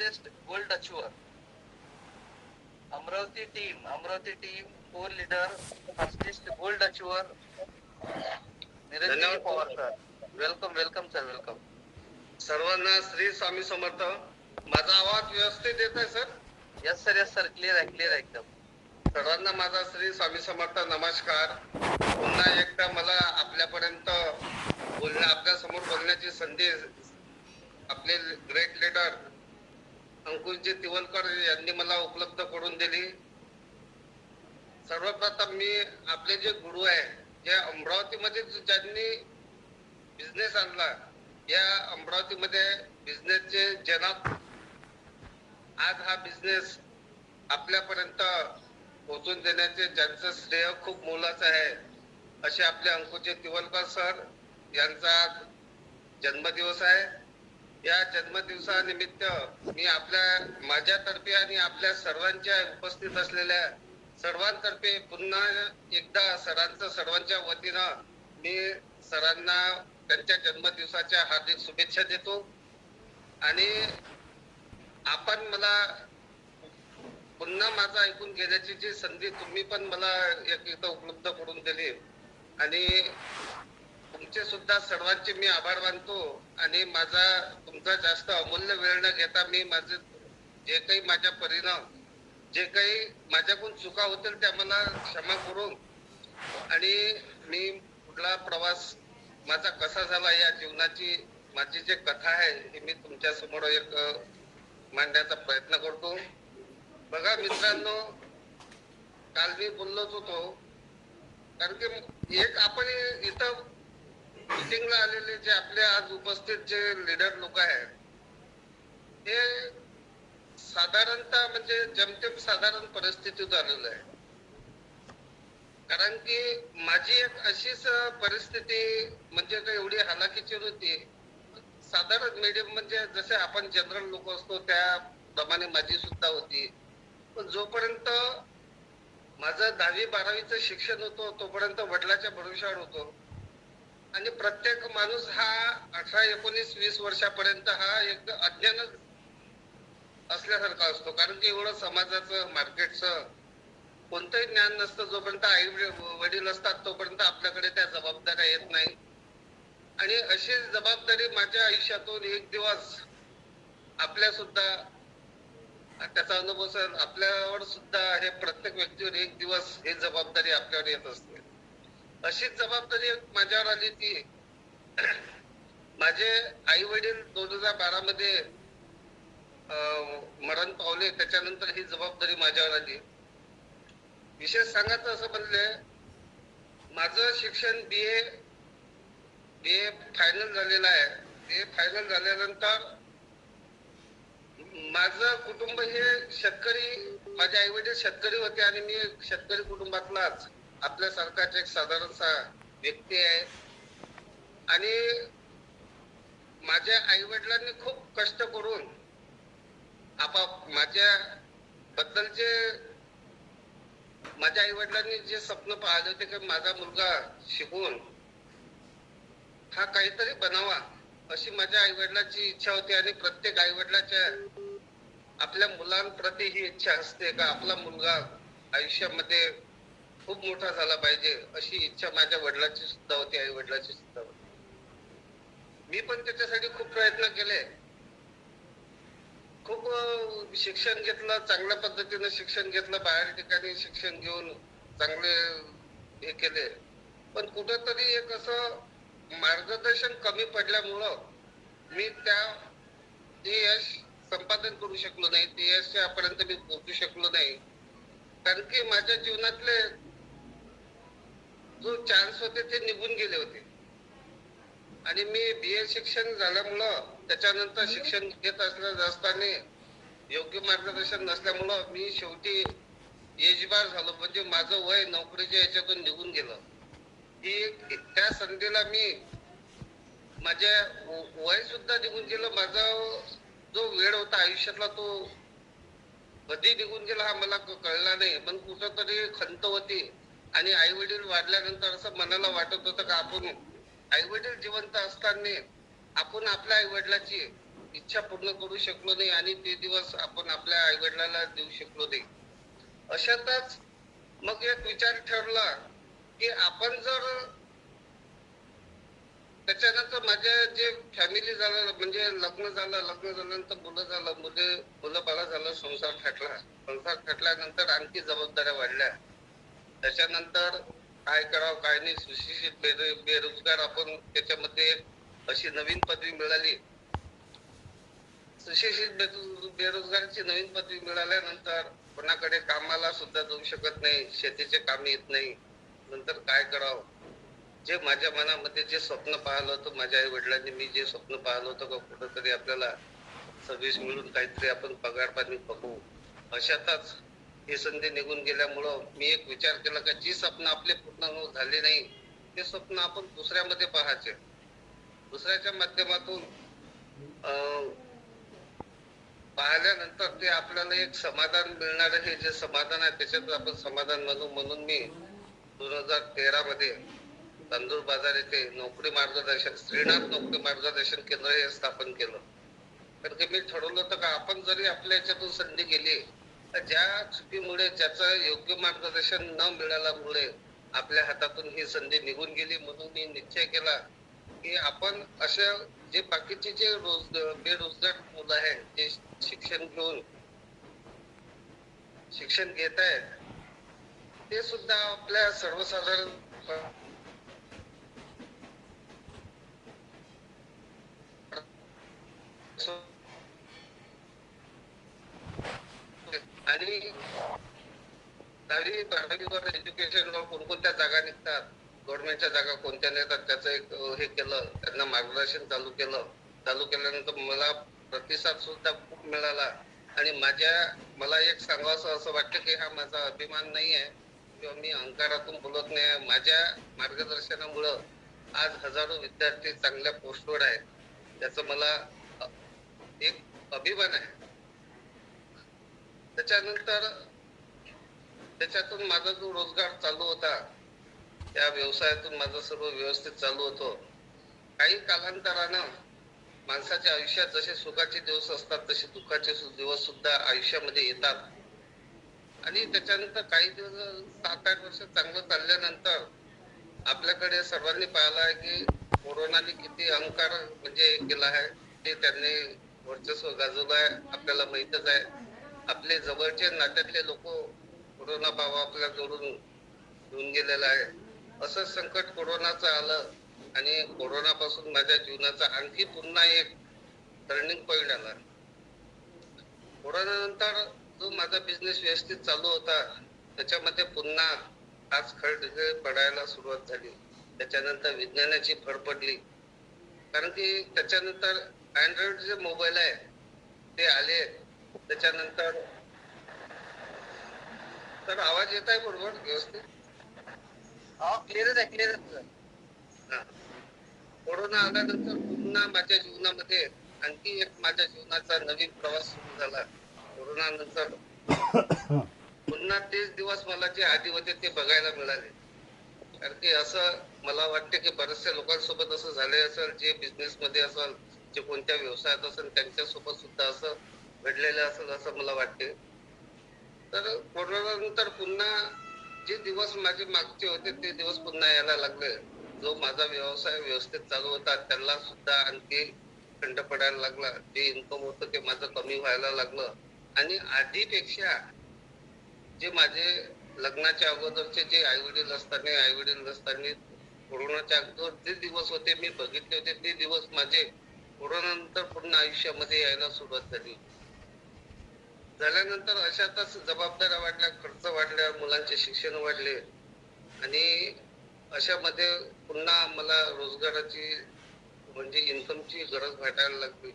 fastest gold achiever. Amravati team co-leader, fastest gold achiever, Niranjan Pawar sir. Welcome sir, welcome. सर्वांना श्री स्वामी समर्थ. माझा आवाज व्यवस्थित येत आहे सर? Yes sir, clear आहे एकदम. सर्वांना माझा श्री स्वामी समर्थ नमस्कार. पुन्हा एकदा मला आपल्यापर्यंत आपल्या समोर बोलण्याची संधी आपले ग्रेट लीडर अंकुशजी तिवलकर यांनी मला उपलब्ध करून दिली. सर्वप्रथम मी आपले जे गुरु आहे, जे अमरावतीमध्ये ज्यांनी बिझनेस आणला, या अमरावतीमध्ये बिझनेसचे जनक, आज हा बिझनेस आपल्यापर्यंत पोहोचून देण्याचे ज्यांचं श्रेय खूप मोलाचं आहे, असे आपले अंकुशजी तिवलकर सर यांचा जन्मदिवस आहे. या जन्मदिवसानिमित्त मी माझ्यातर्फे आणि आपल्या सर्वांच्या उपस्थित असलेल्या सर्वांतर्फे पुन्हा एकदा सर्वांच्या वतीनं मी सरांना त्यांच्या जन्मदिवसाच्या हार्दिक शुभेच्छा देतो. आणि आपण मला पुन्हा माझं ऐकून घेण्याची जी संधी तुम्ही पण मला इथं उपलब्ध करून दिली, आणि तुमचे सुद्धा सर्वांचे मी आभार मानतो. आणि तुमचा जास्त अमूल्य वेळ न घेता मी माझे जे काही माझ्या परीनं जे काही माझ्याकडून चुका होतील त्या मला क्षमा करून, आणि मी पुढला प्रवास माझा कसा झाला या जीवनाची माझी जी कथा आहे ही मी तुमच्या समोर एक मांडण्याचा प्रयत्न करतो. बघा मित्रांनो, काल मी बोललोच होतो, कारण की एक आपण इथं मीटिंगला आलेले जे आपले आज उपस्थित जे लीडर लोक आहेत, हे साधारणतः म्हणजे जमतेम साधारण परिस्थितीत आलेलं आहे. कारण की माझी एक अशीच परिस्थिती म्हणजे काही एवढी हालाकीची होती, साधारण मीडियम म्हणजे जसे आपण जनरल लोक असतो त्याप्रमाणे माझी सुद्धा होती. पण जोपर्यंत माझं 10वी-12वीचं शिक्षण होतं तोपर्यंत वडिलाच्या भरोशावर होतो. आणि प्रत्येक माणूस हा 18-19-20 वर्षापर्यंत हा एक अज्ञानच असल्यासारखा असतो. कारण की एवढं समाजाचं, मार्केटचं कोणतंही ज्ञान नसतं. जोपर्यंत आई वडील असतात तोपर्यंत आपल्याकडे त्या जबाबदाऱ्या येत नाही. आणि अशी जबाबदारी माझ्या आयुष्यातून एक दिवस आपल्या सुद्धा त्याचा अनुभव सर आपल्यावर सुद्धा हे प्रत्येक व्यक्तीवर एक दिवस ही जबाबदारी आपल्यावर येत असते. अशीच जबाबदारी माझ्यावर आली ती माझे आई वडील 2012 मध्ये मरण पावले. त्याच्यानंतर ही जबाबदारी माझ्यावर आली. विशेष सांगायचं असं म्हणले, माझं शिक्षण BA फायनल झालेलं आहे. BA फायनल झाल्यानंतर माझं कुटुंब हे शेतकरी, माझे आई वडील शेतकरी होते आणि मी शेतकरी कुटुंबातलाच आपल्यासारखाच एक साधारणसा व्यक्ती आहे. आणि माझ्या आई वडिलांनी खूप कष्ट करून माझ्या आई वडिलांनी जे स्वप्न पाहिले होते की माझा मुलगा शिकून हा काहीतरी बनावा, अशी माझ्या आई वडिलांची इच्छा होती. आणि प्रत्येक आई वडिलाच्या आपल्या मुलांप्रती ही इच्छा असते का आपला मुलगा आयुष्यामध्ये खूप मोठा झाला पाहिजे, अशी इच्छा माझ्या वडिलांची सुद्धा होती, आई वडिलांची सुद्धा होती. मी पण त्याच्यासाठी खूप प्रयत्न केले. खूप शिक्षण घेतलं, चांगल्या पद्धतीने शिक्षण घेतलं, बाहेर ठिकाणी शिक्षण घेऊन चांगले हे केले. पण कुठेतरी एक असं मार्गदर्शन कमी पडल्यामुळं मी ते यश संपादन करू शकलो नाही, ते यशापर्यंत मी पोहोचू शकलो नाही. कारण की माझ्या जीवनातले जो चान्स होते ते निघून गेले होते. आणि मी BA शिक्षण झाल्यामुळं त्याच्यानंतर शिक्षण घेत असताना योग्य मार्गदर्शन नसल्यामुळं मी शेवटी एजबार झालो. म्हणजे माझं वय नोकरीच्या याच्यातून निघून गेलं. त्या संधीला मी माझ्या वय सुद्धा निघून गेलं. माझा जो वेळ होता आयुष्यातला तो कधी निघून गेला हा मला कळला नाही. पण कुठंतरी खंत होती. आणि आई वडील वाढल्यानंतर असं मनाला वाटत होतं का आपण आई वडील जिवंत असताना आपण आपल्या आई वडिलाची इच्छा पूर्ण करू शकलो नाही आणि ते दिवस आपण आपल्या आई वडिलांना देऊ शकलो नाही. अशातच मग एक विचार ठरला की आपण जर त्याच्यानंतर माझे जे फॅमिली झालं म्हणजे लग्न झाल्यानंतर मुलं बाळ झालं, संसार थाटल्यानंतर आणखी जबाबदाऱ्या वाढल्या. त्याच्यानंतर काय करावं काय नाही, सुशिक्षित बेरोजगार आपण त्याच्यामध्ये अशी नवीन पदवी मिळाली. सुशिक्षित बेरोजगाराची नवीन पदवी मिळाल्यानंतर कोणाकडे कामाला सुद्धा जाऊ शकत नाही, शेतीचे काम येत नाही. नंतर काय करावं, जे माझ्या मनामध्ये जे स्वप्न पाहिलं होतं, माझ्या आई वडिलांनी मी जे स्वप्न पाहिलं होतं का कुठंतरी आपल्याला सर्व्हिस मिळून काहीतरी आपण पगार पाणी बघू, अशातच ही संधी निघून गेल्यामुळं मी एक विचार केला का जी स्वप्न आपले पूर्ण झाले नाही ते स्वप्न आपण दुसऱ्यामध्ये पाहायचे, दुसऱ्याच्या माध्यमातून पाहिल्यानंतर ते आपल्याला एक समाधान मिळणार. हे जे समाधान आहे त्याच्यात आपण समाधान म्हणून मी 2013 मध्ये तांदूळ बाजार येथे श्रीनाथ नोकरी मार्गदर्शन केंद्र हे स्थापन केलं. कारण की मी ठरवलं होतं का आपण जरी आपल्या याच्यातून संधी गेली तर ज्या चुकीमुळे ज्याचं योग्य मार्गदर्शन न मिळाल्यामुळे आपल्या हातातून ही संधी निघून गेली. म्हणून मी निश्चय केला की आपण अशा जे बाकीचे जे बेरोजगार मुलं आहेत, जे शिक्षण घेत आहेत, ते सुद्धा आपल्या सर्वसाधारण आणि 10वी-12वीवर एज्युकेशनला कोणकोणत्या जागा निघतात, गव्हर्नमेंटच्या जागा कोणत्या निघतात, त्याचं एक हे केलं, त्यांना मार्गदर्शन चालू केल्यानंतर मला प्रतिसाद सुद्धा खूप मिळाला. आणि मला एक सांगावं असं वाटतं की हा माझा अभिमान नाही आहे किंवा मी अहंकारातून बोलत नाही. माझ्या मार्गदर्शनामुळं आज हजारो विद्यार्थी चांगल्या पोस्टवर आहेत, त्याचं मला एक अभिमान आहे. त्याच्यातून माझा जो रोजगार चालू होता, त्या व्यवसायातून माझं सर्व व्यवस्थित चालू होतं. काही कालांतरानं माणसाच्या आयुष्यात जसे सुखाचे दिवस असतात तसे दुःखाचे दिवस सुद्धा आयुष्यामध्ये येतात. आणि त्याच्यानंतर काही दिवस 7-8 वर्ष चांगलं चालल्यानंतर आपल्याकडे सर्वांनी पाहिलं आहे की कोरोनाने किती अहंकार म्हणजे केला आहे, ते त्यांनी वर्चस्व गाजवलं आहे. आपल्याला माहितच आहे, आपले जवळचे नात्यातले लोक कोरोना बाबा आपल्या जोडून घेऊन गेलेला आहे. असं संकट कोरोनाचं आलं आणि कोरोनापासून माझ्या जीवनाचा आणखी पुन्हा एक टर्निंग पॉइंट आला. कोरोना नंतर जो माझा बिझनेस व्यवस्थित चालू होता त्याच्यामध्ये पुन्हा आज खळगे पडायला सुरुवात झाली. त्याच्यानंतर विज्ञानाची भर पडली, कारण की त्याच्यानंतर अँड्रॉइड जे मोबाईल आहे ते आले. त्याच्यानंतर तर आवाज येत आहे बरोबर व्यवस्थित? क्लिअरच आहे. कोरोना आल्यानंतर पुन्हा माझ्या जीवनामध्ये आणखी एक माझ्या जीवनाचा नवीन प्रवास सुरू झाला. कोरोना नंतर पुन्हा तेच दिवस मला जे आधी होते ते बघायला मिळाले. कारण की असं मला वाटते की बऱ्याचशा लोकांसोबत असं झाले असेल, जे बिझनेस मध्ये असेल, जे कोणत्या व्यवसायात असेल, त्यांच्यासोबत सुद्धा असं घडलेलं असेल असं मला वाटते. तर कोरोना नंतर पुन्हा जे दिवस माझे मागचे होते ते दिवस पुन्हा यायला लागले. जो माझा व्यवसाय व्यवस्थित चालू होता त्याला सुद्धा आणखी खंड पडायला लागला. जे इन्कम होतं ते माझं कमी व्हायला लागलं. आणि आधीपेक्षा जे माझे लग्नाच्या अगोदरचे जे आई वडील असताना कोरोनाच्या अगोदर जे दिवस होते मी बघितले होते, ते दिवस माझे कोरोना नंतर पूर्ण आयुष्यामध्ये यायला सुरुवात झाल्यानंतर अशातच जबाबदाऱ्या वाढल्या, खर्च वाढल्या, मुलांचे शिक्षण वाढले आणि अशामध्ये पुन्हा मला रोजगाराची म्हणजे इन्कमची गरज वाटायला लागली.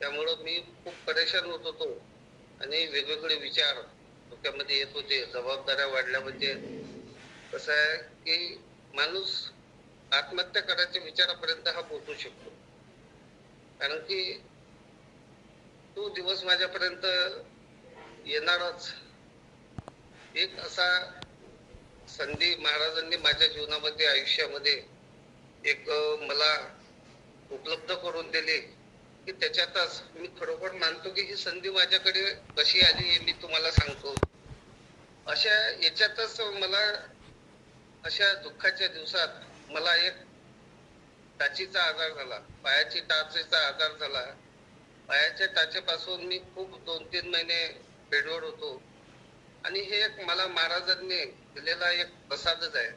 त्यामुळं मी खूप परेशान होत होतो आणि वेगवेगळे विचार डोक्यामध्ये येत होते. जबाबदाऱ्या वाढल्या म्हणजे कसं आहे की माणूस आत्महत्या करायच्या विचारापर्यंत हा पोहोचू शकतो. कारण की तो दिवस माझ्यापर्यंत येणारच. एक असा संधी महाराजांनी माझ्या जीवनामध्ये आयुष्यामध्ये एक मला उपलब्ध करून दिली की त्याच्यातच मी खरोखर मानतो की ही संधी माझ्याकडे कशी आली हे मी तुम्हाला सांगतो. अशा याच्यातच मला अशा दुःखाच्या दिवसात मला एक टाचीचा आजार झाला, पायाची टाचीचा आजार झाला. पायाच्या टाचेपासून मी खूप 2-3 महिने बेडवर होतो आणि हे एक मला महाराजांनी दिलेला एक प्रसादच आहे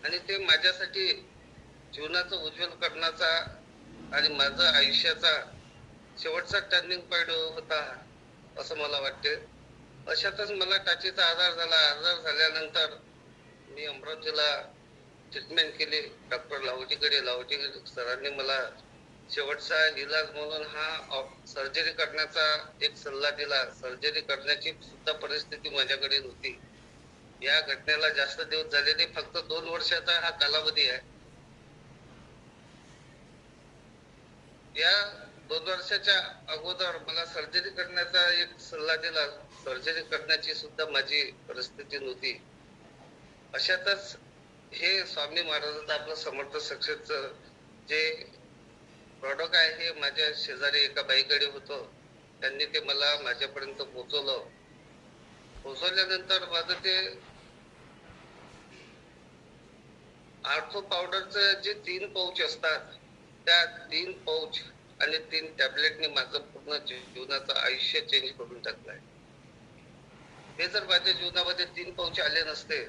आणि ते माझ्यासाठी जीवनाचं उज्ज्वल करण्याचा आणि माझं आयुष्याचा शेवटचा टर्निंग पॉइंट होता असं मला वाटते. अशातच मला टाचीचा आजार झाला. आजार झाल्यानंतर मी अमरावतीला ट्रीटमेंट केली डॉक्टर लाहोटीकडे. लाहोटी सरांनी मला शेवटचा इलाज म्हणून हा सर्जरी करण्याचा एक सल्ला दिला. सर्जरी करण्याची सुद्धा परिस्थिती माझ्याकडे नव्हती. या घटनेला जास्त दिवस झाले नाही, फक्त 2 वर्षाचा हा कालावधी आहे. या 2 वर्षाच्या अगोदर मला सर्जरी करण्याचा एक सल्ला दिला. सर्जरी करण्याची सुद्धा माझी परिस्थिती नव्हती. अशातच हे स्वामी महाराजांचं आपलं समर्थ सक्सेसचं जे प्रॉडक्ट आहे हे माझ्या शेजारी एका बाईकडे होतं. त्यांनी ते मला माझ्यापर्यंत पोहोचवलं. पोहोचवल्यानंतर माझं ते आर्थो पावडरचं जे 3 पाऊच असतात, त्या 3 पाऊच आणि 3 टॅबलेटने माझं पूर्ण जीवनाचं आयुष्य चेंज करून टाकलंय. हे जर माझ्या जीवनामध्ये 3 पाऊच आले नसते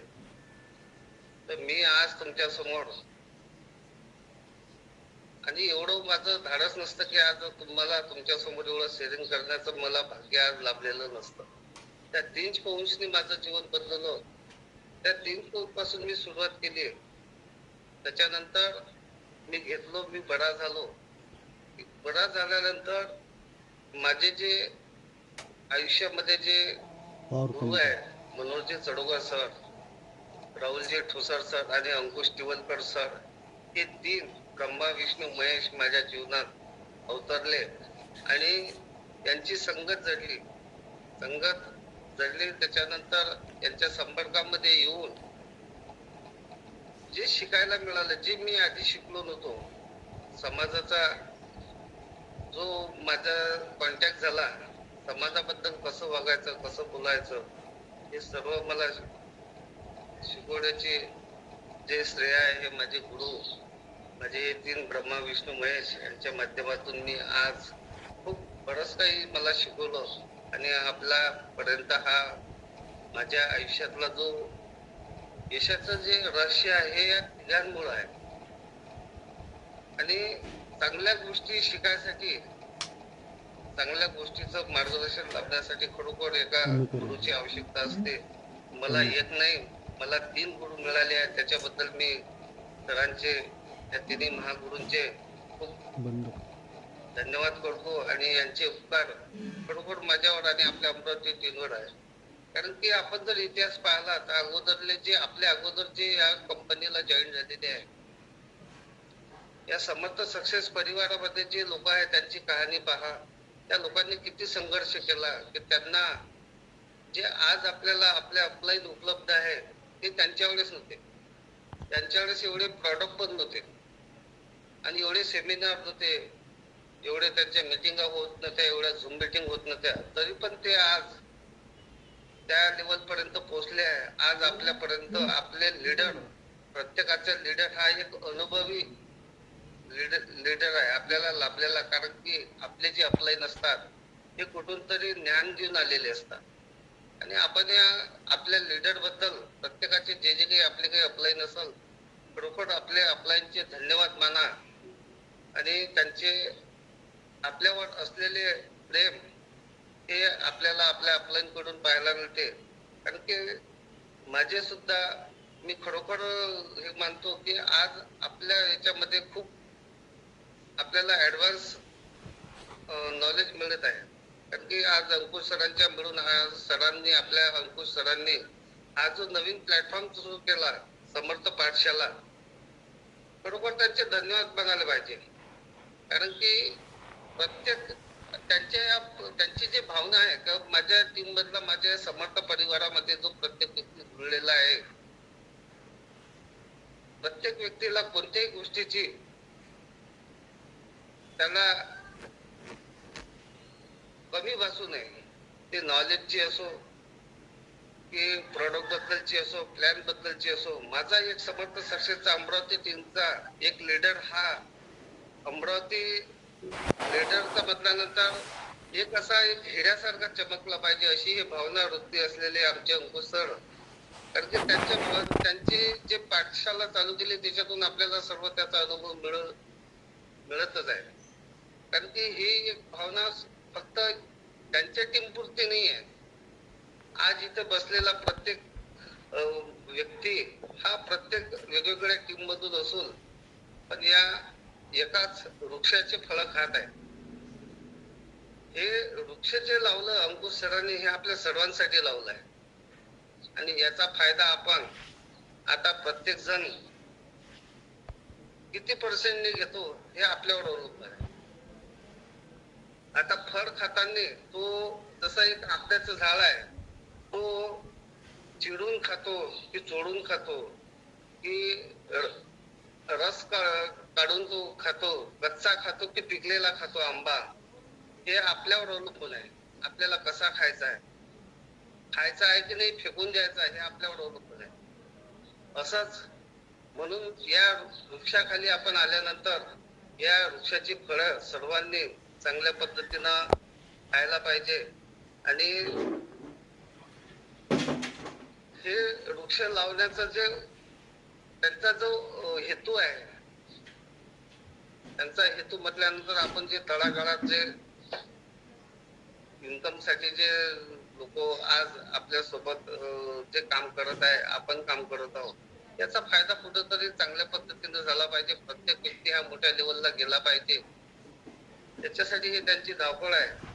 तर मी आज तुमच्या समोर आणि एवढं माझं धाडस नसतं की आज तुम्हाला तुमच्या समोर एवढं शेअरिंग करण्याचं मला भाग्य आज लाभलेलं नसतं. त्या 3 पाऊचने माझं जीवन बदललं. त्या 3 पाऊच पासून मी सुरुवात केली. त्याच्यानंतर मी घेतलो, मी बरा झालो. बरा झाल्यानंतर माझे जे आयुष्यामध्ये जे गुरु आहे मनोहरजी चडोगर सर, राहुलजी ठोसर सर आणि अंकुश टिवलकर सर, हे 3 ब्रह्मा विष्णू महेश माझ्या जीवनात अवतरले आणि त्यांची संगत जडली. त्याच्यानंतर यांच्या संपर्कामध्ये येऊन जे शिकायला मिळालं, जे मी आधी शिकलो नव्हतो, समाजाचा जो माझा कॉन्टॅक्ट झाला, समाजाबद्दल कसं वागायचं, कसं बोलायचं, हे सर्व मला शिकवण्याचे जे श्रेय आहे हे माझे गुरु, माझे हे 3 ब्रह्मा विष्णू महेश यांच्या माध्यमातून मी आज खूप बरंच काही मला शिकवलं आणि आपल्यापर्यंत हा माझ्या आयुष्यातला जो यशाचं जे रहस्य आहे हे या तिघांमुळे आहे. आणि चांगल्या गोष्टी शिकायसाठी, चांगल्या गोष्टीचं मार्गदर्शन लाभण्यासाठी खरोखर एका गुरुची आवश्यकता असते. मला एक नाही, मला 3 गुरु मिळाले आहेत. त्याच्याबद्दल मी सरांचे, या 3 महागुरूंचे खूप धन्यवाद करतो आणि यांचे उपकार खरोखर माझ्यावर आणि आपल्या अमरावती टीमवर आहे. कारण की आपण जर इतिहास पाहिला तर अगोदरले जे आपल्या अगोदर जे या कंपनीला जॉईन झालेले आहे, या समर्थ सक्सेस परिवारामध्ये जे लोक आहेत त्यांची कहाणी पहा. त्या लोकांनी किती संघर्ष केला की त्यांना जे आज आपल्याला आपल्या अपलाईन उपलब्ध आहे ते त्यांच्या वेळेस नव्हते. त्यांच्या वेळेस एवढे प्रॉडक्ट पण नव्हते आणि एवढे सेमिनार नव्हते, एवढे त्यांच्या मीटिंगा होत नव्हत्या, एवढ्या झूम मीटिंग होत नव्हत्या. तरी पण ते आज त्या लेवल पर्यंत पोहोचले आहे. आज आपल्यापर्यंत आपले लीडर, प्रत्येकाचा लीडर हा एक अनुभवी लीडर आहे आपल्याला लाभलेला. कारण की आपले जे अपलाईन असतात हे कुठून तरी ज्ञान घेऊन आलेले असतात आणि आपण या आपल्या लीडर बद्दल प्रत्येकाचे जे जे काही आपले काही अपलाईन असेल, खरोखर आपल्या अपलाईनचे धन्यवाद माना आणि त्यांचे आपल्यावर असलेले प्रेम हे आपल्याला आपल्या अपलाईन कडून पाहायला मिळते. कारण की माझे सुद्धा मी खरोखर हे मानतो की आज आपल्या याच्यामध्ये खूप आपल्याला ऍडव्हान्स नॉलेज मिळत आहे. कारण की आज अंकुश सरांच्या मिळून सरांनी, आपल्या अंकुश सरांनी हा जो नवीन प्लॅटफॉर्म सुरू केला समर्थ पाठशाला, खरोखर त्यांचे धन्यवाद मानायला पाहिजे. कारण की प्रत्येक त्यांची जी भावना आहे किंवा माझ्या टीम मधला, माझ्या समर्थ परिवारामध्ये जो प्रत्येक व्यक्ती जुळलेला आहे, प्रत्येक व्यक्तीला कोणत्याही गोष्टीची त्याला कमी भासू नये. ते नॉलेजची असो की प्रोडक्ट बद्दलची असो, प्लॅन बद्दलची असो. माझा एक समर्थ सक्सेसचा अमरावती टीमचा एक लीडर हा अमरावती लीडरचा बदल्यानंतर एक असा एक हिऱ्यासारखा चमकला पाहिजे, अशी ही भावना वृत्ती असलेले आमचे अंकुश सर. कारण की त्यांची जे पाठशाला चालू केली त्याच्यातून आपल्याला सर्व त्याचा अनुभव मिळतच आहे. कारण की ही एक भावना फक्त त्यांच्या टीम पुरती नाही आहे. आज इथे बसलेला प्रत्येक व्यक्ती हा प्रत्येक वेगवेगळ्या टीम मधून असून पण या एकाच वृक्षाचे फळ खात आहे. हे वृक्ष जे लावलं अंकुश सरांनी हे आपल्या सर्वांसाठी लावलं आहे आणि याचा फायदा आपण आता प्रत्येक जण किती पर्सेंटने घेतो हे आपल्यावर अवलंबून आहे. आता फळ खाताना तो जसा एक आंब्याचं झाड आहे, तो चिरून खातो की चोडून खातो की रस काढून तो खातो, कच्चा खातो की पिकलेला खातो आंबा, हे आपल्यावर अवलंबून आहे. आपल्याला कसा खायचा आहे, खायचा आहे की नाही फेकून द्यायचा हे आपल्यावर अवलंबून आहे. असंच म्हणून या वृक्षाखाली आपण आल्यानंतर या वृक्षाची फळं सर्वांनी चांगल्या पद्धतीनं खायला पाहिजे आणि हे वृक्ष लावण्याचा जे त्यांचा जो हेतू आहे, त्यांचा हेतू म्हटल्यानंतर आपण जे तळागाळात जे इन्कम साठी जे लोक आज आपल्या सोबत जे काम करत आहे, आपण काम करत आहोत, याचा फायदा कुठेतरी चांगल्या पद्धतीने झाला पाहिजे. प्रत्येक व्यक्ती हा मोठ्या लेवलला गेला पाहिजे, त्याच्यासाठी ही त्यांची धावपळ आहे.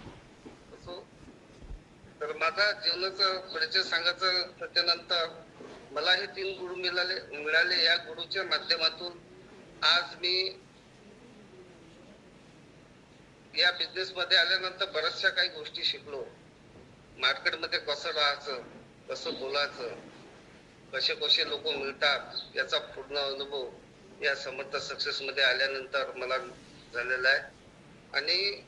तर माझा जीवनाचा परिचय सांगायचं त्याच्यानंतर मला हे 3 गुरु मिळाले. या गुरुच्या माध्यमातून आज मी या बिझनेस मध्ये आल्यानंतर बऱ्याचशा काही गोष्टी शिकलो. मार्केटमध्ये कसं राहायचं, कसं बोलायचं, कसे कसे लोक मिळतात याचा पूर्ण अनुभव या समर्थ सक्सेस मध्ये आल्यानंतर मला झालेला आहे. आणि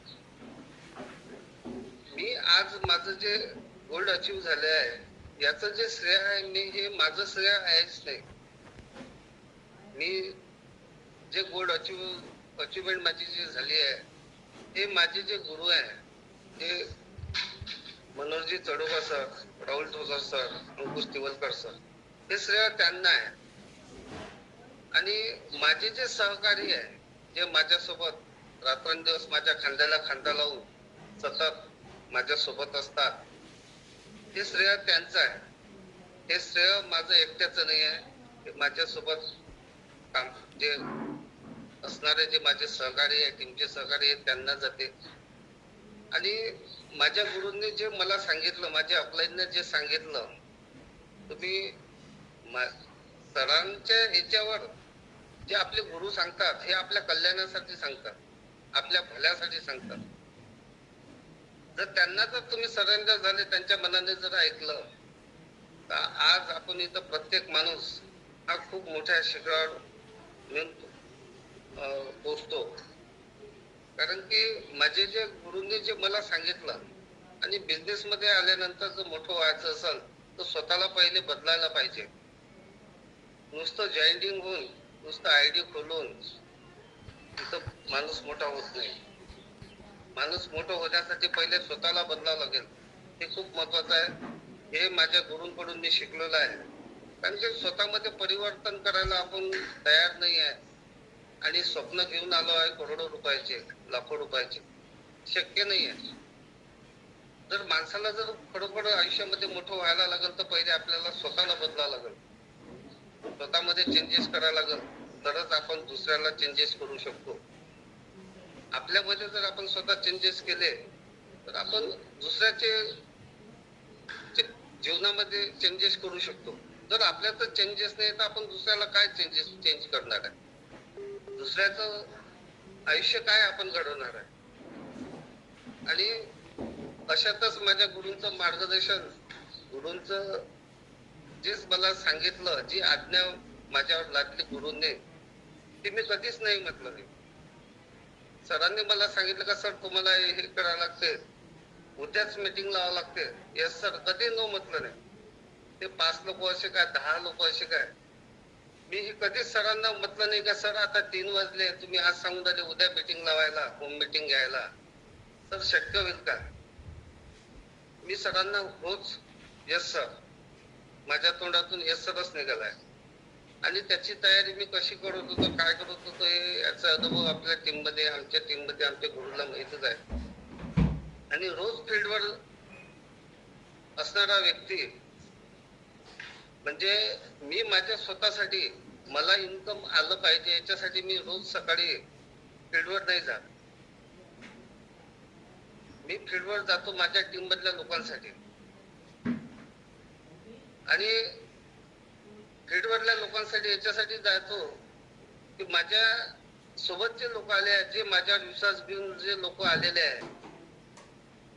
मी आज माझं जे गोल्ड अचीव झाले आहे याचं जे श्रेय आहे, मी हे माझं श्रेय आहेच नाही. मी जे गोल्ड अचीवमेंट माझी जी झाली आहे हे माझे जे गुरु आहे, ते मनोहरजी चढोबा सर, राहुल ठोसर सर, अंकुश तिवलकर सर, हे श्रेय त्यांना आहे. आणि माझे जे सहकारी आहे, जे माझ्यासोबत रात्रंदिवस माझ्या खांद्याला खांदा लावून सतत माझ्या सोबत असतात, हे श्रेय त्यांचं आहे. हे श्रेय माझं एकट्याचं नाही आहे. माझ्या सोबत काम जे असणारे जे माझे सहकारी आहे, टीमचे सहकारी आहेत, त्यांना जाते. आणि माझ्या गुरूंनी जे मला सांगितलं, माझ्या अपलाईनने जे सांगितलं, तुम्ही सरांच्या याच्यावर जे आपले गुरु सांगतात हे आपल्या कल्याणासाठी सांगतात, आपल्या भल्यासाठी सांगतात. जर त्यांना जर तुम्ही सरेंडर झाले, त्यांच्या मनाने जर ऐकलं, तर आज आपण इथं प्रत्येक माणूस हा खूप मोठ्या शिखरावर पोचतो. कारण की माझे जे गुरूंनी जे मला सांगितलं, आणि बिझनेस मध्ये आल्यानंतर जर मोठं व्हायचं असेल तर स्वतःला पहिले बदलायला पाहिजे. नुसतं जॉईनिंग होऊन, नुसतं आयडी खोलून तिथं माणूस मोठा होत नाही. माणूस मोठं होण्यासाठी पहिले स्वतःला बदलावं लागेल. हे खूप महत्वाचं आहे. हे माझ्या गुरूंकडून मी शिकलेलं आहे. कारण की स्वतःमध्ये परिवर्तन करायला आपण तयार नाही आहे आणि स्वप्न घेऊन आलो आहे करोडो रुपयाचे, लाखो रुपयाचे, शक्य नाही आहे. जर माणसाला जर खरोखर आयुष्यामध्ये मोठं व्हायला लागेल तर पहिले आपल्याला स्वतःला बदलावं लागेल, स्वतःमध्ये चेंजेस करायला लागेल, तरच आपण दुसऱ्याला चेंजेस करू शकतो. आपल्यामध्ये जर आपण स्वतः चेंजेस केले तर आपण दुसऱ्याचे जीवनामध्ये चेंजेस करू शकतो. जर आपल्यात चेंजेस नाही तर आपण दुसऱ्याला काय चेंज करणार आहे, दुसऱ्याचं आयुष्य काय आपण घडवणार आहे. आणि अशातच माझ्या गुरूंचं मार्गदर्शन, गुरूंचं जे मला सांगितलं, जी आज्ञा माझ्यावर लादली गुरूंनी, ती मी कधीच नाही म्हटलं नाही. सरांनी मला सांगितलं का सर तुम्हाला हे करावं लागते, उद्याच मीटिंग लावावं लागते. येस सर, कधी नो म्हटलं नाही. ते 5 लोक असे काय 10 लोक असे काय, मी हे कधीच सरांना म्हटलं नाही का सर आता 3 वाजले तुम्ही आज सांगून राहिले उद्या मीटिंग लावायला, होम मीटिंग घ्यायला. तर शक्य होईल का? मी सरांना रोज येस सर, माझ्या तोंडातून येस सरच निघालाय. आणि त्याची तयारी मी कशी करत होतो, काय करत होतो, याचा अनुभव आपल्या टीम मध्ये, आमच्या टीम मध्ये आमच्या गुरुला माहितच आहे. आणि रोज फील्डवर असणारा व्यक्ती म्हणजे मी माझ्या स्वतःसाठी मला इन्कम आलं पाहिजे याच्यासाठी मी रोज सकाळी फील्डवर नाही जात. मी फील्डवर जातो माझ्या टीम मधल्या लोकांसाठी. आणि फील्डवरल्या लोकांसाठी याच्यासाठी जातो की माझ्या सोबतचे लोक आले आहेत, जे माझ्यावर विश्वास घेऊन जे लोक आलेले आहेत,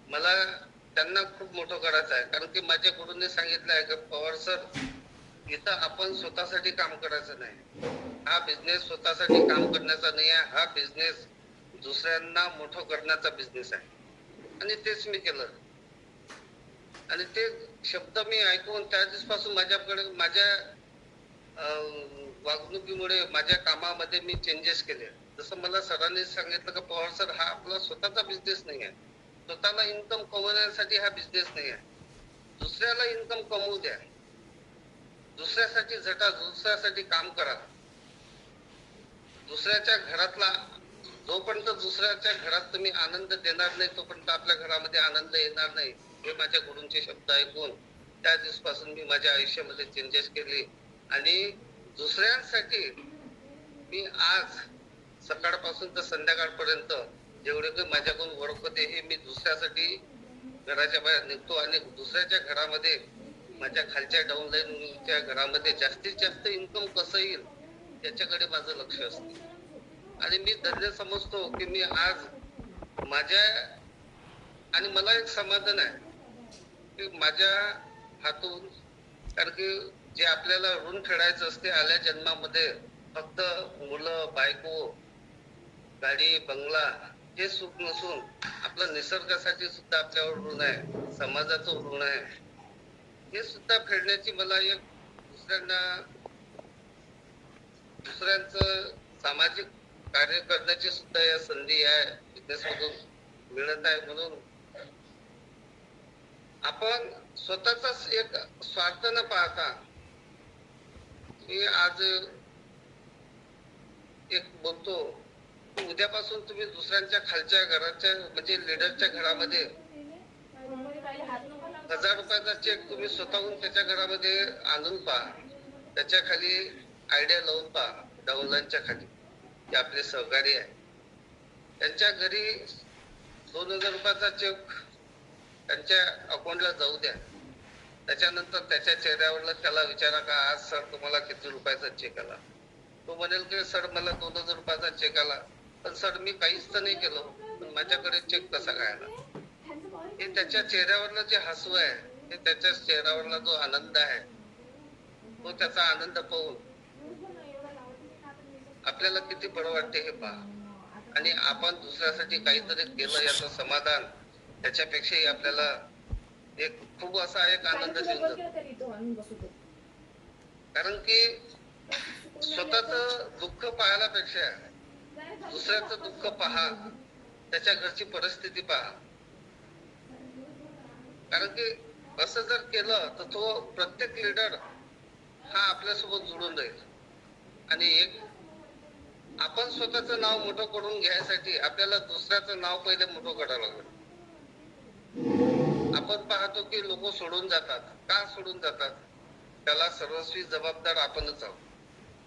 मला त्यांना खूप मोठं करायचं आहे. कारण की माझ्या गुरुने सांगितलं आहे की पवार सर, इथं आपण स्वतःसाठी काम करायचं नाही. हा बिझनेस स्वतःसाठी काम करण्याचा नाही आहे, हा बिझनेस दुसऱ्यांना मोठं करण्याचा बिझनेस आहे. आणि तेच मी केलं. आणि ते शब्द मी ऐकून त्या दिवसापासून माझ्याकडे माझ्या वागणुकीमुळे माझ्या कामामध्ये मी चेंजेस केले. जसं मला सरांनी सांगितलं की पवार सर, हा आपला स्वतःचा बिझनेस नाही आहे, स्वतःला इन्कम कमवण्यासाठी हा बिझनेस नाही आहे. दुसऱ्याला इन्कम कमवू द्या, दुसऱ्यासाठी झटा, दुसऱ्यासाठी काम करा. दुसऱ्याच्या घरातला जोपर्यंत दुसऱ्याच्या घरात तुम्ही आनंद देणार नाही तोपर्यंत आपल्या घरामध्ये आनंद येणार नाही. हे माझ्या गुरूंचे शब्द ऐकून त्या दिवसापासून मी माझ्या आयुष्यामध्ये चेंजेस केले. आणि दुसऱ्यांसाठी मी आज सकाळपासून तर संध्याकाळपर्यंत जेवढे काही माझ्याकडून वर्क होते हे मी दुसऱ्यासाठी घराच्या बाहेर निघतो. आणि दुसऱ्याच्या घरामध्ये, माझ्या खालच्या डाऊनलाईनच्या घरामध्ये जास्तीत जास्त इन्कम कसं येईल त्याच्याकडे माझं लक्ष असतं. आणि मी धन्य समजतो की मी आज माझ्या, आणि मला एक समाधान आहे की माझ्या हातून, कारण की जे आपल्याला ऋण फेडायचं असते आल्या जन्मामध्ये, फक्त मुलं, बायको, गाडी, बंगला हे सुख नसून आपलं निसर्गासाठी सुद्धा आपल्यावर ऋण आहे, समाजाचं ऋण आहे. हे सुद्धा फेडण्याची मला एक दुसऱ्यांचं सामाजिक कार्य करण्याची सुद्धा या संधी आहे बिझनेस मधून मिळत आहे. म्हणून आपण स्वतःचाच एक स्वार्थ न पाहता, मी आज एक बोलतो की उद्यापासून तुम्ही दुसऱ्यांच्या खालच्या घराच्या म्हणजे लिडरच्या घरामध्ये 1000 रुपयाचा चेक तुम्ही स्वतःहून त्याच्या घरामध्ये आणून पहा, त्याच्या खाली आयडिया लावून पहा, डाऊनलाईनच्या खाली जे आपले सहकारी आहे त्यांच्या घरी 2000 रुपयाचा चेक त्यांच्या अकाउंटला जाऊ द्या. त्याच्यानंतर त्याच्या चेहऱ्यावरला त्याला विचारा का आज सर तुम्हाला किती रुपयाचा चेक आला. तो म्हणेल की सर मला 2000 रुपयाचा चेक आला, पण सर मी काहीच तर नाही केलं, पण माझ्याकडे चेक कसा काय आला. हे त्याच्या चेहऱ्यावरला जे हसू आहे, हे त्याच्या चेहऱ्यावरला जो आनंद आहे, तो त्याचा आनंद पाहून आपल्याला किती बरं वाटते हे पहा. आणि आपण दुसऱ्यासाठी काहीतरी केलं याचं समाधान त्याच्यापेक्षाही आपल्याला एक खूप असा एक आनंद देऊन जातो. कारण की स्वतःच दुःख पाहायला पेक्षा दुसऱ्याचं दुःख पहा, त्याच्या घरची परिस्थिती पहा. कारण की असं जर केलं तर तो प्रत्येक लीडर हा आपल्यासोबत जुळून राहील. आणि एक आपण स्वतःचं नाव मोठं करून घ्यायसाठी आपल्याला दुसऱ्याचं नाव पहिले मोठं करावं लागेल. आपण पाहतो की लोक सोडून जातात. का सोडून जातात? त्याला सर्वस्वी जबाबदार आपणच आहोत.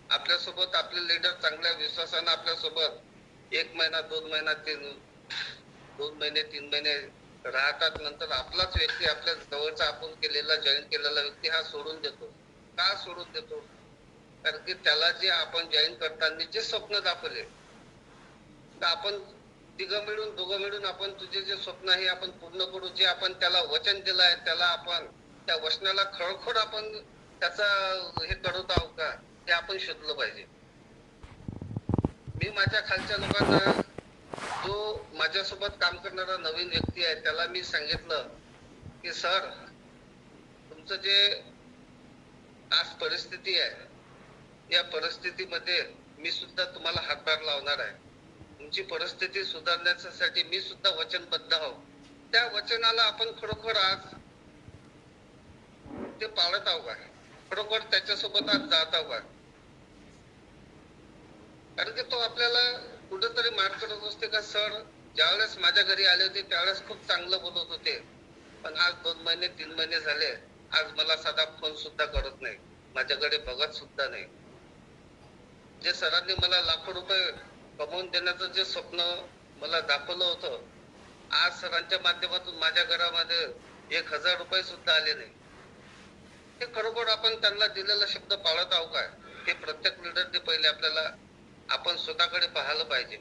आपल्यासोबत आपले लीडर चांगल्या विश्वासानं आपल्यासोबत 1 महिना 2 महिना 2 महिने 3 महिने राहतात. नंतर आपलाच व्यक्ती, आपल्या जवळचा आपण केलेला जॉईन केलेला व्यक्ती हा सोडून देतो. का सोडून देतो? कारण की त्याला जे आपण जॉईन करताना जे स्वप्न दाखवले, तर आपण दोघं मिळून आपण तुझे जे स्वप्न आहे आपण पूर्ण करू. जे आपण त्याला वचन दिलं आहे त्याला आपण त्या वचनाला खरोखर आपण त्याचा हे करत आहोत का हे आपण शोधलं पाहिजे. मी माझ्या खालच्या लोकांना माझ्यासोबत काम करणारा नवीन व्यक्ती आहे त्याला मी सांगितलं की सर, तुमचं जे आज परिस्थिती आहे या परिस्थितीमध्ये मी सुद्धा तुम्हाला हातभार लावणार आहे. तुमची परिस्थिती सुधारण्यासाठी मी सुद्धा वचनबद्ध आहोत. त्या वचनाला आपण खरोखर आज ते पाळत आहोत का? खरोखर त्याच्यासोबत आज जात आहोत का? कारण की तो आपल्याला कुठेतरी मार्क करत असते का सर, ज्यावेळेस माझ्या घरी आले होते त्यावेळेस खूप चांगलं बोलत होते, पण आज 2 महिने 3 महिने झाले आज मला साधा फोन सुद्धा करत नाही, माझ्याकडे बघत सुद्धा नाही. जे सरांनी मला लाखो रुपये कमवून देण्याचं जे स्वप्न मला दाखवलं होतं, आज सरांच्या माध्यमातून माझ्या घरामध्ये 1000 रुपये सुद्धा आले नाही. हे खरोखर आपण त्यांना दिलेला शब्द पाळत आहोत काय? हे प्रत्येक लीडरने पहिले आपल्याला आपण स्वतःकडे पाहायला पाहिजे.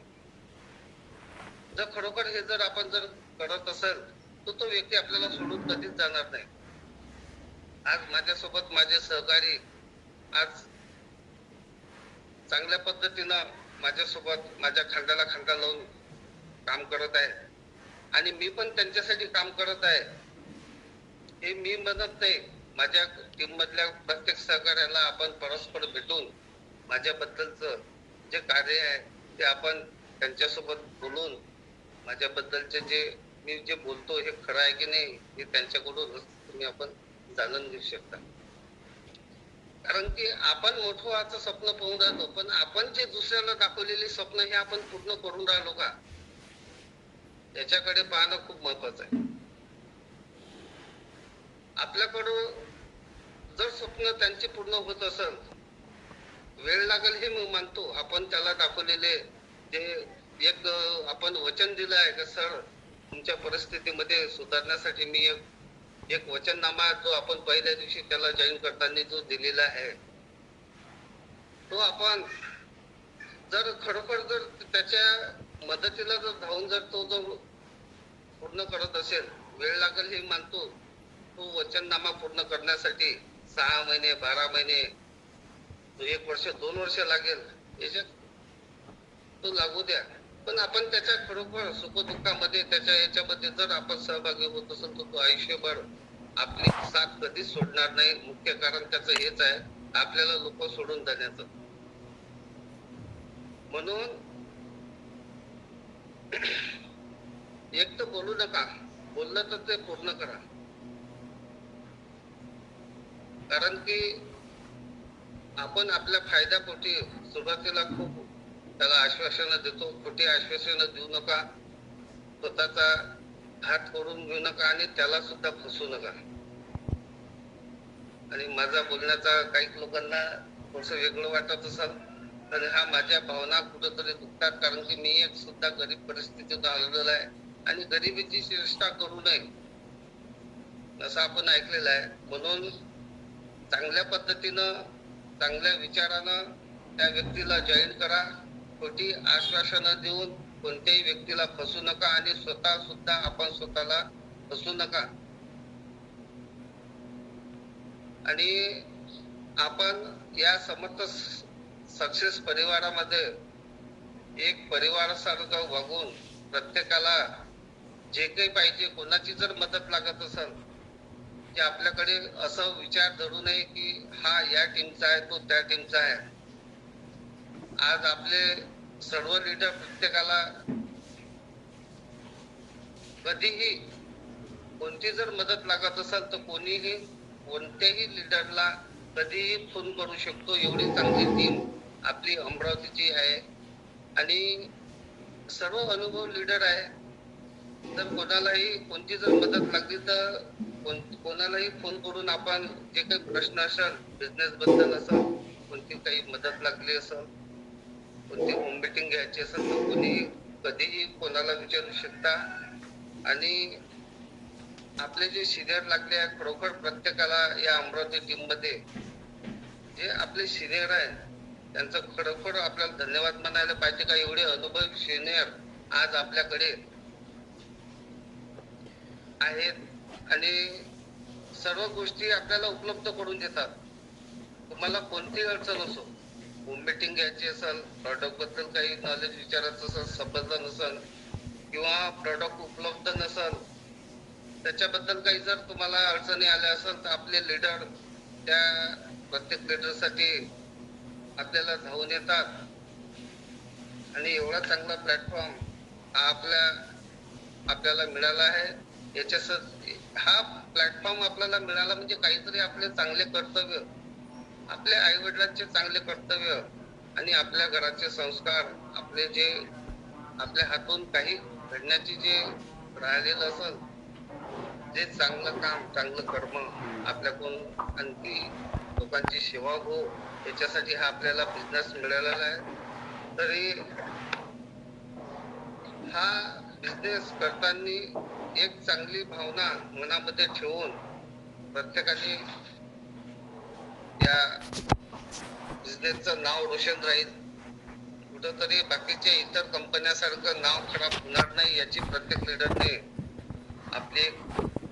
जर खरोखर हे जर आपण जर करत असेल तर तो व्यक्ती आपल्याला सोडून कधीच जाणार नाही. आज माझ्यासोबत माझे सहकारी आज चांगल्या पद्धतीनं माझ्यासोबत माझ्या खांद्याला खांदा लावून काम करत आहे आणि मी पण त्यांच्यासाठी काम करत आहे. हे मी म्हणत नाही, माझ्या टीम मधल्या प्रत्येक सहकार्याला आपण परस्पर भेटून माझ्याबद्दलचं जे कार्य आहे ते आपण त्यांच्यासोबत बोलून माझ्याबद्दलचे जे मी जे बोलतो हे खरं आहे की नाही हे त्यांच्याकडून तुम्ही आपण जाणून घेऊ शकता. कारण की आपण मोठं व्हायचं स्वप्न पाहून राहिलो, पण आपण जे दुसऱ्याला दाखवलेली स्वप्न हे आपण पूर्ण करून राहिलो का, याच्याकडे पाहणं खूप महत्वाचं आहे. आपल्याकडून जर स्वप्न त्यांचे पूर्ण होत असेल, वेळ लागेल हे मी मानतो. आपण त्याला दाखवलेले जे एक आपण वचन दिलं आहे का सर, तुमच्या परिस्थितीमध्ये सुधारण्यासाठी मी एक वचननामा जो आपण पहिल्या दिवशी त्याला जॉईन करताना जो दिलेला आहे, तो आपण जर खरोखर जर त्याच्या मदतीला जर धावून जर तो जो पूर्ण करत असेल, वेळ लागेल हे मानतो. तो वचननामा पूर्ण करण्यासाठी 6 महिने 12 महिने 1 वर्ष 2 वर्ष लागेल, याच्यात तो लागू द्या. पण आपण त्याच्या खरोखर सुखदुःखामध्ये त्याच्या याच्यामध्ये जर आपण सहभागी होत असेल तर तो आयुष्यभर आपली साथ कधीच सोडणार नाही. मुख्य कारण त्याचं हेच आहे, आपल्याला लोक सोडून जाण्याचं. म्हणून एक तर बोलू नका, बोललं तर ते पूर्ण करा. कारण की आपण आपल्या फायद्यापोटी सुरुवातीला खूप त्याला आश्वासनं देतो. खोटी आश्वासनं देऊ नका, स्वतःचा हात करून घेऊ नका आणि त्याला सुद्धा फसवू नका. आणि माझा बोलण्याचा काही लोकांना थोडस वेगळं वाटत असेल तर हा माझ्या भावना कुठेतरी दुखतात. कारण की मी एक सुद्धा गरीब परिस्थितीत आलेला आहे आणि गरिबीची चेष्टा करू नये असं आपण ऐकलेलं आहे. म्हणून चांगल्या पद्धतीनं चांगल्या विचारानं त्या व्यक्तीला जॉईन करा. खोटी आश्वासनं देऊन कोणत्याही व्यक्तीला फसू नका आणि स्वतः सुद्धा आपण स्वतःला फसू नका. आणि आपण या समर्थ सक्सेस परिवारामध्ये एक परिवारासारखं वागून प्रत्येकाला जे काही पाहिजे, कोणाची जर मदत लागत असेल की आपल्याकडे असं विचार धरू नये की हा या टीमचा आहे तो त्या टीमचा आहे. आज आपले सर्व लीडर प्रत्येकाला कधीही कोणती जर मदत लागत असेल तर कोणीही कोणत्याही लीडरला कधीही फोन करू शकतो. एवढी चांगली टीम आपली अमरावतीची आहे आणि सर्व अनुभव लीडर आहे. जर कोणालाही कोणती जर मदत लागली तर कोणालाही फोन करून आपण जे काही प्रश्न असेल बिझनेस बद्दल असेल, कोणती काही मदत लागली असेल, कोणती होम मीटिंग घ्यायची असेल तर कोणी कधीही कोणाला विचारू शकता. आणि आपले जे सिनियर लागले आहेत खरोखर प्रत्येकाला या अमरावती टीम मध्ये जे आपले सिनियर आहेत त्यांचं खरोखर आपल्याला धन्यवाद म्हणायला पाहिजे का एवढे अनुभवी सिनियर आज आपल्याकडे आहेत आणि सर्व गोष्टी आपल्याला उपलब्ध करून देतात. तुम्हाला कोणतीही अडचण असो, होम मीटिंग घ्यायची असेल, प्रॉडक्ट बद्दल काही नॉलेज विचारायचं असेल, समजलं नसेल किंवा प्रॉडक्ट उपलब्ध नसेल, त्याच्याबद्दल काही जर तुम्हाला अडचणी आल्या असेल तर आपले लीडर त्या प्रत्येक लीडरसाठी आपल्याला धावून येतात. आणि एवढा चांगला प्लॅटफॉर्म हा आपल्याला मिळाला आहे. हा प्लॅटफॉर्म आपल्याला मिळाला म्हणजे काहीतरी आपले चांगले कर्तव्य, आपल्या आई वडिलांचे चांगले कर्तव्य आणि आपल्या घराचे संस्कार, आपले जे आपल्या हातून काही घडण्याची जे राहिलेलं असेल, जे चांगलं काम, चांगलं कर्म आपल्याकडून आणखी लोकांची सेवा हो, याच्यासाठी हा आपल्याला बिझनेस मिळालेला आहे. तरी हा बिझनेस करताना एक चांगली भावना मनामध्ये ठेवून प्रत्येकाने या बिझनेसचं नाव रोशन राहील, कुठंतरी बाकीच्या इतर कंपन्यासारखं नाव खराब होणार नाही याची प्रत्येक लीडरने आपली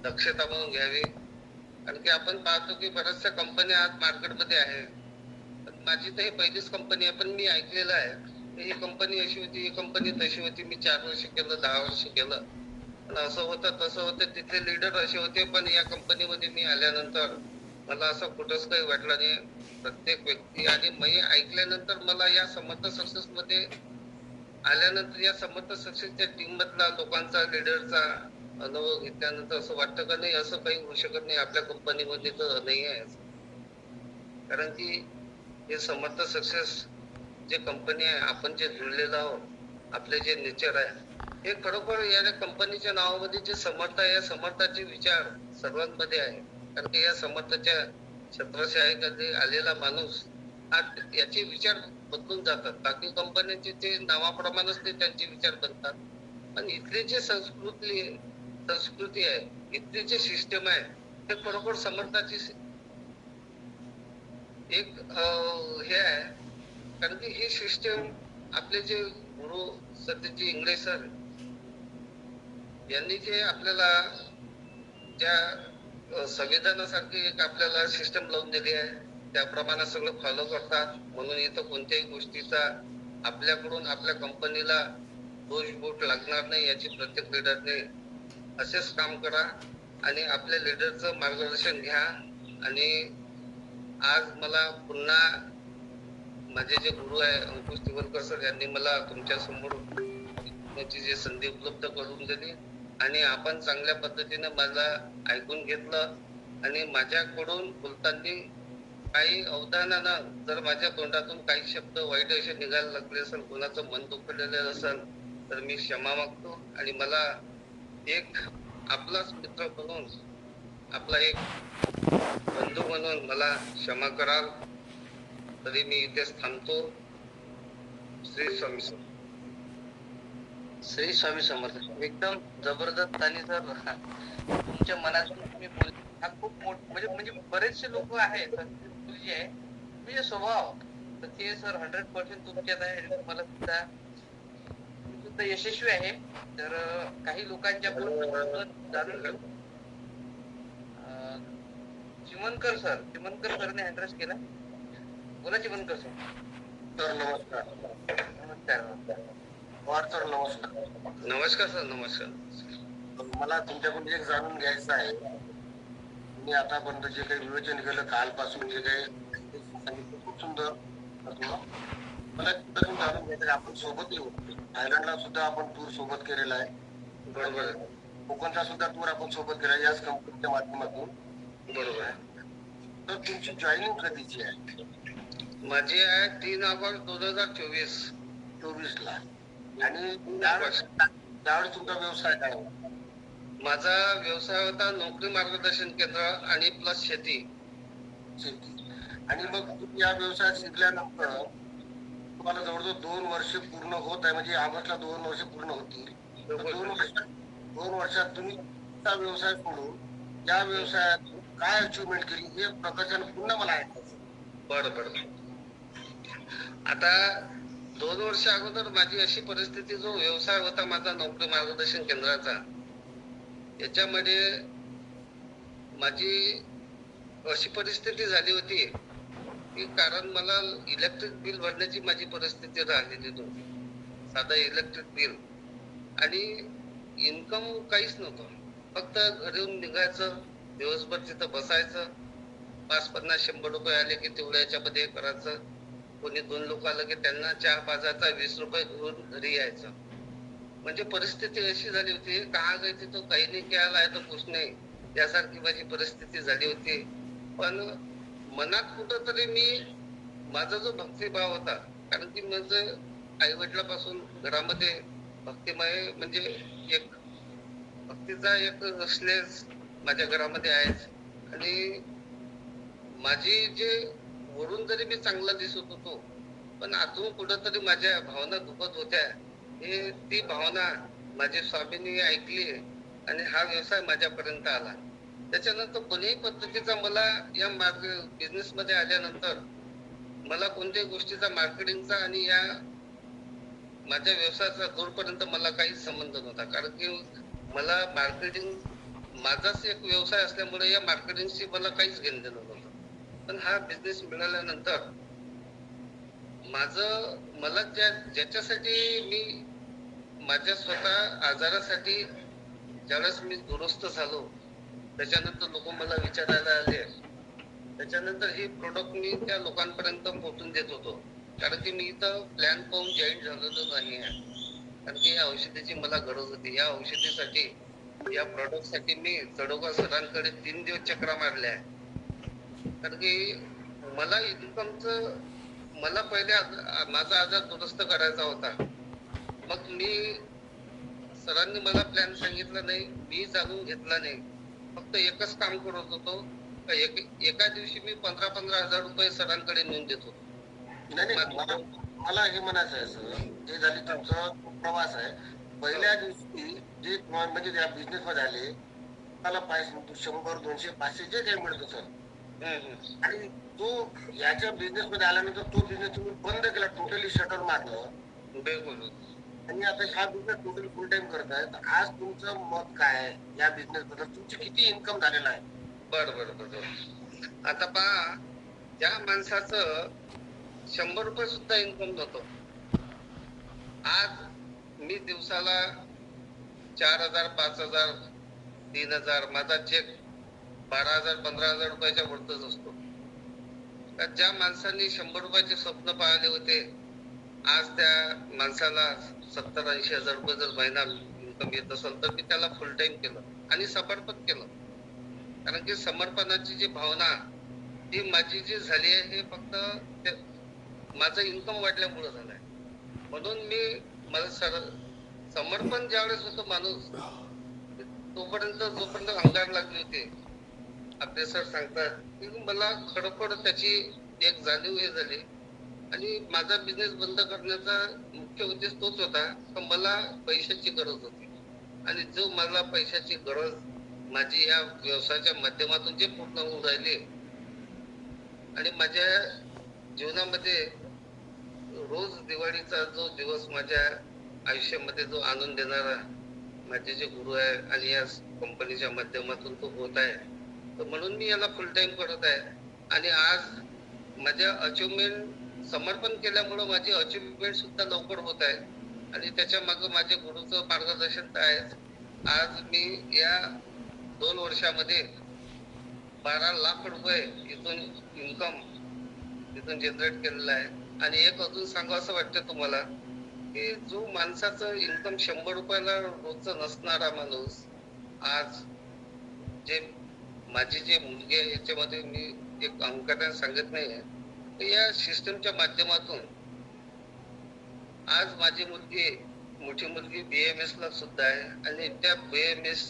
दक्षता म्हणून घ्यावी. कारण की आपण पाहतो की बऱ्याचशा कंपन्या आज मार्केटमध्ये आहेत. माझी तर ही पहिलीच कंपनी आहे, पण मी ऐकलेलं आहे ही कंपनी अशी होती, ही कंपनी तशी होती. मी 4 वर्ष केलं, 10 वर्ष केलं, पण असं होतं तसं होतं. तिथले लीडर असे होते, पण या कंपनीमध्ये मी आल्यानंतर मला असं कुठंच काही वाटलं नाही. प्रत्येक व्यक्ती आणि मी ऐकल्यानंतर मला या समर्थ सक्सेस मध्ये आल्यानंतर या समर्थ सक्सेसच्या टीम मधला लोकांचा, लीडरचा अनुभव घेतल्यानंतर असं वाटतं का नाही असं काही होऊ शकत नाही आपल्या कंपनीमध्ये तर नाही आहे. कारण की हे समर्थ सक्सेस जे कंपनी आहे, आपण जे जुळलेलो आहोत, आपले जे नेचर आहे, हे खरोखर या कंपनीच्या नावामध्ये जे समर्थ आहे, या समर्थाचे विचार सर्वांमध्ये आहे. कारण की या समर्थाच्या छत्रछायेखाली आलेला माणूस हा याचे विचार बदलून जातात. बाकी कंपन्यांचे ते नावाप्रमाणेच ते त्यांचे विचार बनतात, पण इथली जे संस्कृती आहे, इथली जे सिस्टम आहे, ते खरोखर समर्थाची एक हे आहे. कारण की ही सिस्टम आपले जे गुरु सत्यजी इंगळे सर यांनी जे आपल्याला ज्या संविधानासारखी एक आपल्याला सिस्टम लावून दिली आहे, त्याप्रमाणे सगळं फॉलो करतात. म्हणून इथं कोणत्याही गोष्टीचा आपल्याकडून आपल्या कंपनीला दोष बोट लागणार नाही याची प्रत्येक लीडरने असेच काम करा आणि आपल्या लीडरचं मार्गदर्शन घ्या. आणि आज मला पुन्हा माझे जे गुरु आहे अंकुश तिवरकर सर यांनी मला तुमच्या समोर जी संधी उपलब्ध करून दिली आणि आपण चांगल्या पद्धतीने मला ऐकून घेतलं आणि माझ्याकडून बोलताना काही अवधानानं जर माझ्या तोंडातून काही शब्द वाईट असे निघायला लागले असेल, कोणाचं मन दुखवलेलं असेल तर मी क्षमा मागतो. आणि मला एक आपलाच मित्र म्हणून, आपला एक बंधू म्हणून मला क्षमा कराल. तरी मी इथेच थांबतो. श्री स्वामी समर्थ. श्री स्वामी समर्थ. एकदम जबरदस्त. आणि सर तुमच्या मनातून तुम्ही बोल, हा खूप म्हणजे बरेचसे लोक आहेत जे आहे म्हणजे स्वभाव तर ते सर 100% तुमच्यात आहे आणि तुम्हाला सुद्धा यशस्वी आहे. तर काही लोकांच्या जाणून घेऊ. चिमनकर सरने ऍड्रेस केला. बोला चिमनकर सर. सर नमस्कार. सर नमस्कार. नमस्कार सर. नमस्कार. मला तुमच्याकडून एक जाणून घ्यायचं आहे. मी आतापर्यंत जे काही विवेचन केलं, कालपासून जे काही खूप सुंदर. मला जाणून घ्यायचं, आपण सोबत येऊ. थायलंडला सुद्धा आपण टूर सोबत केलेला आहे. बरोबर. कोकणचा सुद्धा टूर आपण सोबत केला याच कंपनीच्या माध्यमातून. बरोबर. तर तुमची जॉईनिंग कधीची आहे? माझी आहे 3 ऑगस्ट 2024 ला. आणि त्यावेळेस तुमचा व्यवसाय काय होता? माझा व्यवसाय होता नोकरी मार्गदर्शन केंद्र आणि प्लस शेती. आणि मग तुम्ही या व्यवसायात शिकल्यानंतर तुम्हाला जवळजवळ 2 वर्ष पूर्ण होत आहे, म्हणजे ऑगस्टला 2 वर्ष पूर्ण होतील. 2 वर्षात तुम्ही त्या व्यवसाय सोडून या व्यवसायात काय अचिव्हमेंट केली हे प्रकर्षाने पुन्हा मला ऐकायचं. बरोबर. आता 2 वर्ष अगोदर माझी अशी परिस्थिती, जो व्यवसाय होता माझा नोकरी मार्गदर्शन केंद्राचा, याच्यामध्ये माझी अशी परिस्थिती झाली होती की कारण मला इलेक्ट्रिक बिल भरण्याची माझी परिस्थिती राहिलेली नव्हती. साधा इलेक्ट्रिक बिल आणि इन्कम काहीच नव्हतं. फक्त घरून निघायचं, दिवसभर तिथं बसायचं, 5-50-100 रुपये आले की तेवढ्या याच्यामध्ये करायचं. कोणी 2 लोक आलं की त्यांना चहा पाजायचा, 20 रुपये घेऊन घरी यायचं. म्हणजे परिस्थिती अशी झाली होती, कहा गई थी तो काही नाही क्या लाया तो कुछ नाही, यासारखी माझी परिस्थिती झाली होती. पण मनात कुठंतरी माझा जो भक्तिभाव होता, कारण की माझं आई वडिलापासून घरामध्ये भक्तिमय म्हणजे एक भक्तीचा एक स्लेस माझ्या घरामध्ये आहेच. आणि माझी जे वरून जरी मी चांगला दिसत होतो, पण आतून कुठंतरी माझ्या भावना दुखत होत्या. ती भावना माझी स्वामींनी ऐकली आणि हा व्यवसाय माझ्यापर्यंत आला. त्याच्यानंतर कोणीही पद्धतीचा मला या बिझनेस मध्ये आल्यानंतर मला कोणत्याही गोष्टीचा मार्केटिंगचा आणि या माझ्या व्यवसायाचा दूरपर्यंत मला काहीच संबंध नव्हता. कारण की मला मार्केटिंग माझाच एक व्यवसाय असल्यामुळे या मार्केटिंगशी मला काहीच घेणं देणं नव्हतं. पण हा बिझनेस मिळाल्यानंतर मला ज्याच्यासाठी मी माझ्या स्वतः आजारासाठी ज्यावेळेस मी दुरुस्त झालो, त्याच्यानंतर लोक मला विचारायला आले. त्याच्यानंतर हे प्रोडक्ट मी त्या लोकांपर्यंत पोहोचून देत होतो. कारण की मी इथं प्लॅन पाहून जॉईन झालेलो नाही आहे. कारण की या औषधीची मला गरज होती. या औषधीसाठी, या प्रोडक्ट साठी मी चढोबा सरांकडे 3 दिवस चक्रा मारल्या. कारण की मला इन्कमचं मला पहिले माझा आजार दुरुस्त करायचा होता. मग सरांनी मला प्लॅन सांगितला नाही, मी जाणून घेतला नाही. फक्त एकच काम करत होतो, एका दिवशी मी 15-15 हजार रुपये सरांकडे नेऊन देत होतो. नाही, मला हे म्हणायचं आहे सर, जे झाले तुमचा प्रवास आहे, पहिल्या दिवशी जे म्हणजे त्या बिझनेस मध्ये आले, मला 100, 200, 500 जे काही मिळत सर, आणि तो याच्या बिझनेस मध्ये आल्यानंतर तो बिझनेस तुम्ही बंद केला, टोटली शटर मारलं. बिलकुल. आणि आता हा बिझनेस टोटली फुल टाइम करताय, तर आज तुमचं मत काय आहे या बिझनेस बद्दल? तुमची किती इन्कम झालेला आहे? बरं. आता पहा, त्या माणसाचं 100 रुपये सुद्धा इन्कम नव्हतं. आज मी दिवसाला 4,000, 5,000, 3,000, माझा चेक 12,000, 15,000 रुपयाच्या वरतच असतो. ज्या माणसांनी 100 रुपयाचे स्वप्न पाहिले होते, आज त्या माणसाला 70-80 हजार रुपये जर महिना इन्कम येत असेल, तर मी त्याला फुल टाइम केलं आणि समर्पण केलं. कारण की समर्पणाची जी भावना ही माझी जी झाली आहे, हे फक्त माझं इन्कम वाढल्यामुळे झालंय. म्हणून मला समर्पण ज्यावेळेस होतं माणूस, जोपर्यंत अंगार लागली होती, आपले सर सांगतात की मला खरोखर त्याची एक जाणीव हे झाली. आणि माझा बिझनेस बंद करण्याचा मुख्य उद्देश तोच होता, की मला पैशाची गरज होती. आणि जो मला पैशाची गरज माझी या व्यवसायाच्या माध्यमातून जे पूर्ण होऊन राहिली, आणि माझ्या जीवनामध्ये रोज दिवाळीचा जो दिवस माझ्या आयुष्यामध्ये जो आनंद देणारा माझे जे गुरु आहे आणि या कंपनीच्या माध्यमातून तो होत आहे, तर म्हणून मी याला फुल टाइम करत आहे. आणि आज माझ्या अचिव्हमेंट समर्पण केल्यामुळे माझी अचिव्हमेंट सुद्धा लवकर होत आहे. आणि त्याच्या मागे माझ्या गुरुचं मार्गदर्शन तर आहे. आज मी या 2 वर्षामध्ये 12 लाख रुपये इथून इन्कम जनरेट केलेला आहे. आणि एक अजून सांगावं असं वाटतं तुम्हाला, की जो माणसाचं इन्कम 100 रुपयाला रोजचं नसणारा माणूस, आज माझी जे मुलगी आहे, याच्यामध्ये मी एक अंकाने सांगत नाहीये, तर या सिस्टमच्या माध्यमातून आज माझी मोठी मुलगी BAMS ला सुद्धा आहे. आणि त्या BAMS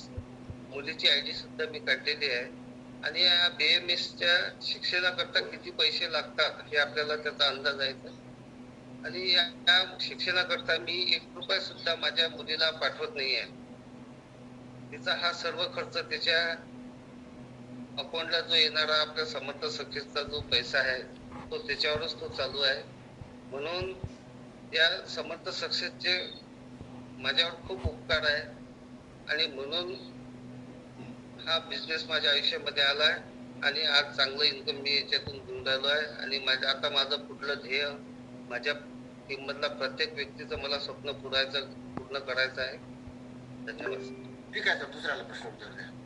मुलीची ID सुद्धा मी काढलेली आहे. आणि या BAMS च्या शिक्षणाकरता किती पैसे लागतात हे आपल्याला त्याचा अंदाज आहे. आणि या शिक्षणाकरता मी 1 रुपया सुद्धा माझ्या मुलीला पाठवत नाहीये. तिचा हा सर्व खर्च त्याच्या अकाउंटला जो येणारा आपल्या समर्थ सक्सेसचा जो पैसा आहे, तो त्याच्यावरच तो चालू आहे. म्हणून या समर्थ सक्सेसचे माझ्यावर खूप उपकार आहे. आणि म्हणून हा बिझनेस माझ्या आयुष्यामध्ये आलाय. आणि आज चांगलं इन्कम मी याच्यातून घेऊन राहिलो आहे. आणि माझं पुढलं ध्येय, माझ्या टीममधला प्रत्येक व्यक्तीचं मला स्वप्न पूर्ण करायचं आहे. धन्यवाद. ठीक आहे सर, दुसऱ्याला प्रश्न विचारू द्या.